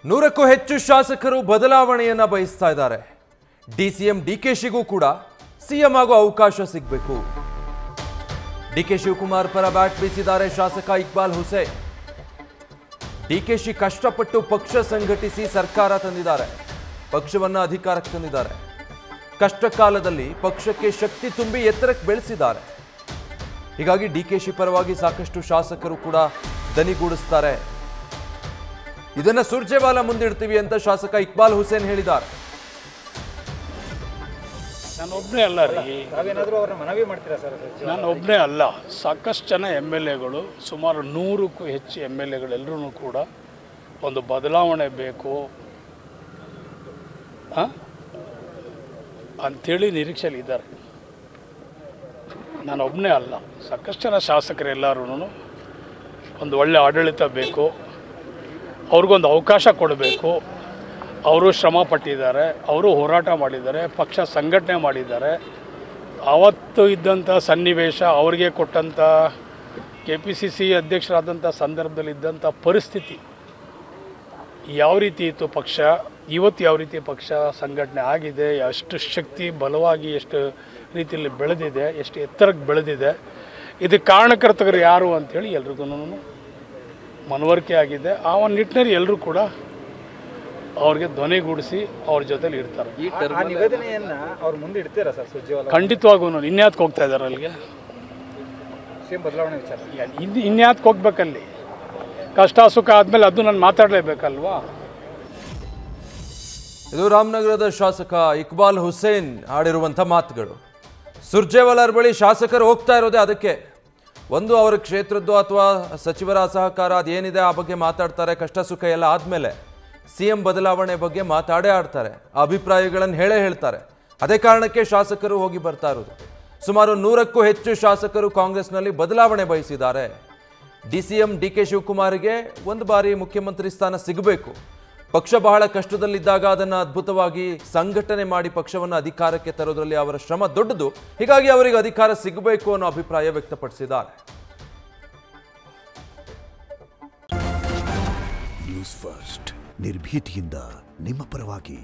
100ಕ್ಕೂ ಹೆಚ್ಚು ಶಾಸಕರು ಬದಲಾವಣೆಯನ್ನ ಬಯಸ್ತಾ ಇದ್ದಾರೆ. ಡಿಸಿಎಂ ಡಿಕೆಶಿಗೂ ಕೂಡ ಸಿಎಂ ಆಗೋ ಅವಕಾಶ ಸಿಗಬೇಕು. ಡಿಕೆ ಶಿವಕುಮಾರ್ ಪರ ಬ್ಯಾಟ್ ಬೀಸಿದ್ದಾರೆ ಶಾಸಕ ಇಕ್ಬಾಲ್ ಹುಸೇನ್. ಡಿಕೆಶಿ ಕಷ್ಟಪಟ್ಟು ಪಕ್ಷ ಸಂಘಟಿಸಿ ಸರ್ಕಾರ ತಂದಿದ್ದಾರೆ, ಪಕ್ಷವನ್ನ ಅಧಿಕಾರಕ್ಕೆ ತಂದಿದ್ದಾರೆ. ಕಷ್ಟ ಕಾಲದಲ್ಲಿ ಪಕ್ಷಕ್ಕೆ ಶಕ್ತಿ ತುಂಬಿ ಎತ್ತರಕ್ಕೆ ಬೆಳೆಸಿದ್ದಾರೆ. ಹೀಗಾಗಿ ಡಿಕೆಶಿ ಪರವಾಗಿ ಸಾಕಷ್ಟು ಶಾಸಕರು ಕೂಡ ದನಿಗೂಡಿಸ್ತಾರೆ. ಇದನ್ನ ಸುರ್ಜೇವಾಲಾ ಮುಂದಿಡ್ತೀವಿ ಅಂತ ಶಾಸಕ ಇಕ್ಬಾಲ್ ಹುಸೇನ್ ಹೇಳಿದ್ದಾರೆ. ನಾನು ಒಬ್ಬನೇ ಅಲ್ಲ ರೀ, ನಾನು ಒಬ್ಬನೇ ಅಲ್ಲ, ಸಾಕಷ್ಟು ಜನ ಎಮ್.ಎಲ್.ಎಗಳು, ಸುಮಾರು 100ಕ್ಕೂ ಹೆಚ್ಚು ಎಮ್.ಎಲ್.ಎಗಳೆಲ್ಲರೂ ಕೂಡ ಒಂದು ಬದಲಾವಣೆ ಬೇಕು ಅಂಥೇಳಿ ನಿರೀಕ್ಷೆಯಲ್ಲಿ ಇದ್ದಾರೆ. ನಾನು ಒಬ್ಬನೇ ಅಲ್ಲ, ಸಾಕಷ್ಟು ಜನ ಶಾಸಕರೆಲ್ಲರೂ ಒಂದು ಒಳ್ಳೆ ಆಡಳಿತ ಬೇಕು, ಅವ್ರಿಗೊಂದು ಅವಕಾಶ ಕೊಡಬೇಕು. ಅವರು ಶ್ರಮ ಪಟ್ಟಿದ್ದಾರೆ, ಅವರು ಹೋರಾಟ ಮಾಡಿದ್ದಾರೆ, ಪಕ್ಷ ಸಂಘಟನೆ ಮಾಡಿದ್ದಾರೆ. ಆವತ್ತು ಇದ್ದಂಥ ಸನ್ನಿವೇಶ, ಅವರಿಗೆ ಕೊಟ್ಟಂಥ KPCC ಅಧ್ಯಕ್ಷರಾದಂಥ ಸಂದರ್ಭದಲ್ಲಿ ಇದ್ದಂಥ ಪರಿಸ್ಥಿತಿ ಯಾವ ರೀತಿ ಇತ್ತು, ಪಕ್ಷ ಇವತ್ತು ಯಾವ ರೀತಿ ಪಕ್ಷ ಸಂಘಟನೆ ಆಗಿದೆ, ಎಷ್ಟು ಶಕ್ತಿ ಬಲವಾಗಿ ಎಷ್ಟು ರೀತಿಯಲ್ಲಿ ಬೆಳೆದಿದೆ, ಎಷ್ಟು ಎತ್ತರಕ್ಕೆ ಬೆಳೆದಿದೆ, ಇದಕ್ಕೆ ಕಾರಣಕರ್ತರು ಯಾರು ಅಂಥೇಳಿ ಎಲ್ರಿಗೂ ಮನವರಿಕೆ ಆಗಿದೆ. ಆ ಒಂದು ನಿಟ್ಟಿನಲ್ಲಿ ಎಲ್ಲರೂ ಕೂಡ ಅವ್ರಿಗೆ ಧ್ವನಿಗೂಡಿಸಿ ಅವ್ರ ಜೊತೆಲಿ ಇರ್ತಾರೆ. ಖಂಡಿತವಾಗೂ ಇನ್ಯಾತ್ಗೆ ಹೋಗ್ತಾ ಇದ್ದಾರೆ ಅಲ್ಲಿಗೆ, ಇನ್ಯಾತ್ಗೆ ಹೋಗ್ಬೇಕಲ್ಲಿ, ಕಷ್ಟ ಸುಖ ಆದಮೇಲೆ ಅದು ನಾನು ಮಾತಾಡಲೇಬೇಕಲ್ವಾ. ಇದು ರಾಮನಗರದ ಶಾಸಕ ಇಕ್ಬಾಲ್ ಹುಸೇನ್ ಆಡಿರುವಂಥ ಮಾತುಗಳು. ಸುರ್ಜೇವಾಲಾರ ಬಳಿ ಶಾಸಕರು ಹೋಗ್ತಾ ಇರೋದೇ ಅದಕ್ಕೆ. ಒಂದು ಅವರ ಕ್ಷೇತ್ರದ್ದು ಅಥವಾ ಸಚಿವರ ಸಹಕಾರ ಅದೇನಿದೆ ಆ ಬಗ್ಗೆ ಮಾತಾಡ್ತಾರೆ. ಕಷ್ಟ ಸುಖ ಎಲ್ಲ ಆದಮೇಲೆ ಸಿಎಂ ಬದಲಾವಣೆ ಬಗ್ಗೆ ಮಾತಾಡೇ ಆಡ್ತಾರೆ, ಅಭಿಪ್ರಾಯಗಳನ್ನು ಹೇಳ್ತಾರೆ. ಅದೇ ಕಾರಣಕ್ಕೆ ಶಾಸಕರು ಹೋಗಿ ಬರ್ತಾ ಇರೋದು. ಸುಮಾರು 100ಕ್ಕೂ ಹೆಚ್ಚು ಶಾಸಕರು ಕಾಂಗ್ರೆಸ್ನಲ್ಲಿ ಬದಲಾವಣೆ ಬಯಸಿದ್ದಾರೆ. ಡಿಸಿಎಂ ಡಿಕೆ ಶಿವಕುಮಾರ್ಗೆ ಒಂದು ಬಾರಿ ಮುಖ್ಯಮಂತ್ರಿ ಸ್ಥಾನ ಸಿಗಬೇಕು. ಪಕ್ಷ ಬಹಳ ಕಷ್ಟದಲ್ಲಿದ್ದಾಗ ಅದನ್ನು ಅದ್ಭುತವಾಗಿ ಸಂಘಟನೆ ಮಾಡಿ ಪಕ್ಷವನ್ನು ಅಧಿಕಾರಕ್ಕೆ ತರೋದ್ರಲ್ಲಿ ಅವರ ಶ್ರಮ ದೊಡ್ಡದು. ಹೀಗಾಗಿ ಅವರಿಗೆ ಅಧಿಕಾರ ಸಿಗಬೇಕು ಅನ್ನೋ ಅಭಿಪ್ರಾಯ ವ್ಯಕ್ತಪಡಿಸಿದ್ದಾರೆ. ನ್ಯೂಸ್ ಫಸ್ಟ್ ನಿರ್ಭೀತಿಯಿಂದ ನಿಮ್ಮ ಪರವಾಗಿ.